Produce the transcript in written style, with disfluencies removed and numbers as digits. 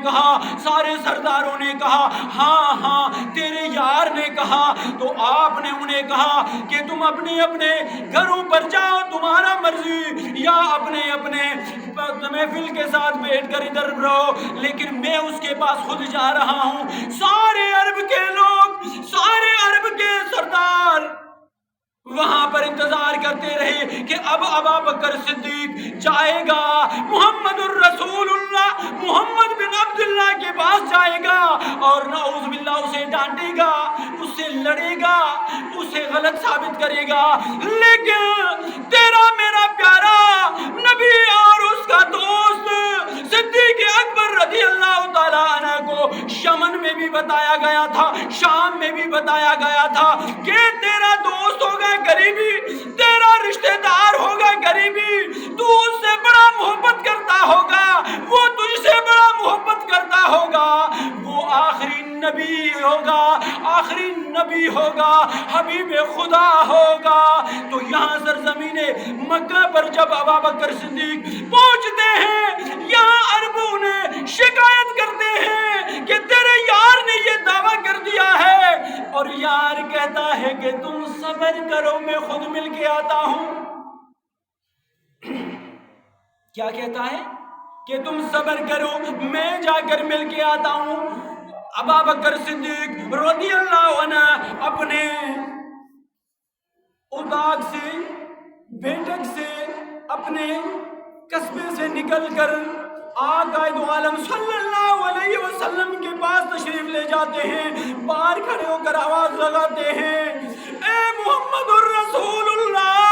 کہا، سارے سرداروں نے کہا ہاں ہاں تیرے یار نے کہا۔ تو آپ نے انہیں کہا کہ تم اپنے اپنے گھروں پر جاؤ، تمہارا مرضی، یا اپنے اپنے محفل کے ساتھ بیٹھ کر ادھر رہو، لیکن میں اس کے پاس خود جا رہا ہوں۔ سارے عرب کے لوگ، سارے عرب کے سردار وہاں پر انتظار کرتے رہے کہ اب ابا بکر صدیق جائے گا، محمد الرسول اللہ، محمد بن عبداللہ کے پاس جائے گا اور نعوذ باللہ اسے ڈانٹے گا، اس سے لڑے گا، اسے غلط ثابت کرے گا۔ لیکن تیرا میرا پیارا نبی اور اس کا دوست صدیق اکبر رضی اللہ تعالیٰ عنہ کو یمن میں بھی بتایا گیا تھا، شام میں بھی بتایا گیا تھا کہ تیرا دوست ہوگا قریبی، تیرا رشتہ دار ہوگا قریبی، تو اس سے بڑا محبت کرتا ہوگا، وہ تجھ سے بڑا محبت کرتا ہوگا، وہ آخری نبی ہوگا، آخری نبی ہوگا، حبیب خدا ہوگا۔ تو یہاں سرزمین مکہ پر جب ابا بکر صدیق پہنچتے ہیں، یہاں عربوں نے شکایت کرتے ہیں کہ تیرے یار نے یہ دعویٰ کر دیا ہے، اور یار کہتا ہے کہ تم صبر کرو میں خود مل کے آتا ہوں۔ کیا کہتا ہے؟ کہ تم صبر کرو میں جا کر مل کے آتا ہوں۔ ابا بکر صدیق رضی اللہ عنہ اپنے اداگ سے، بیٹھک سے، اپنے قصبے سے نکل کر آقا دو عالم صلی اللہ علیہ وسلم کے پاس تشریف لے جاتے ہیں، باہر کھڑے ہو کر آواز لگاتے ہیں، اے محمد الرسول اللہ،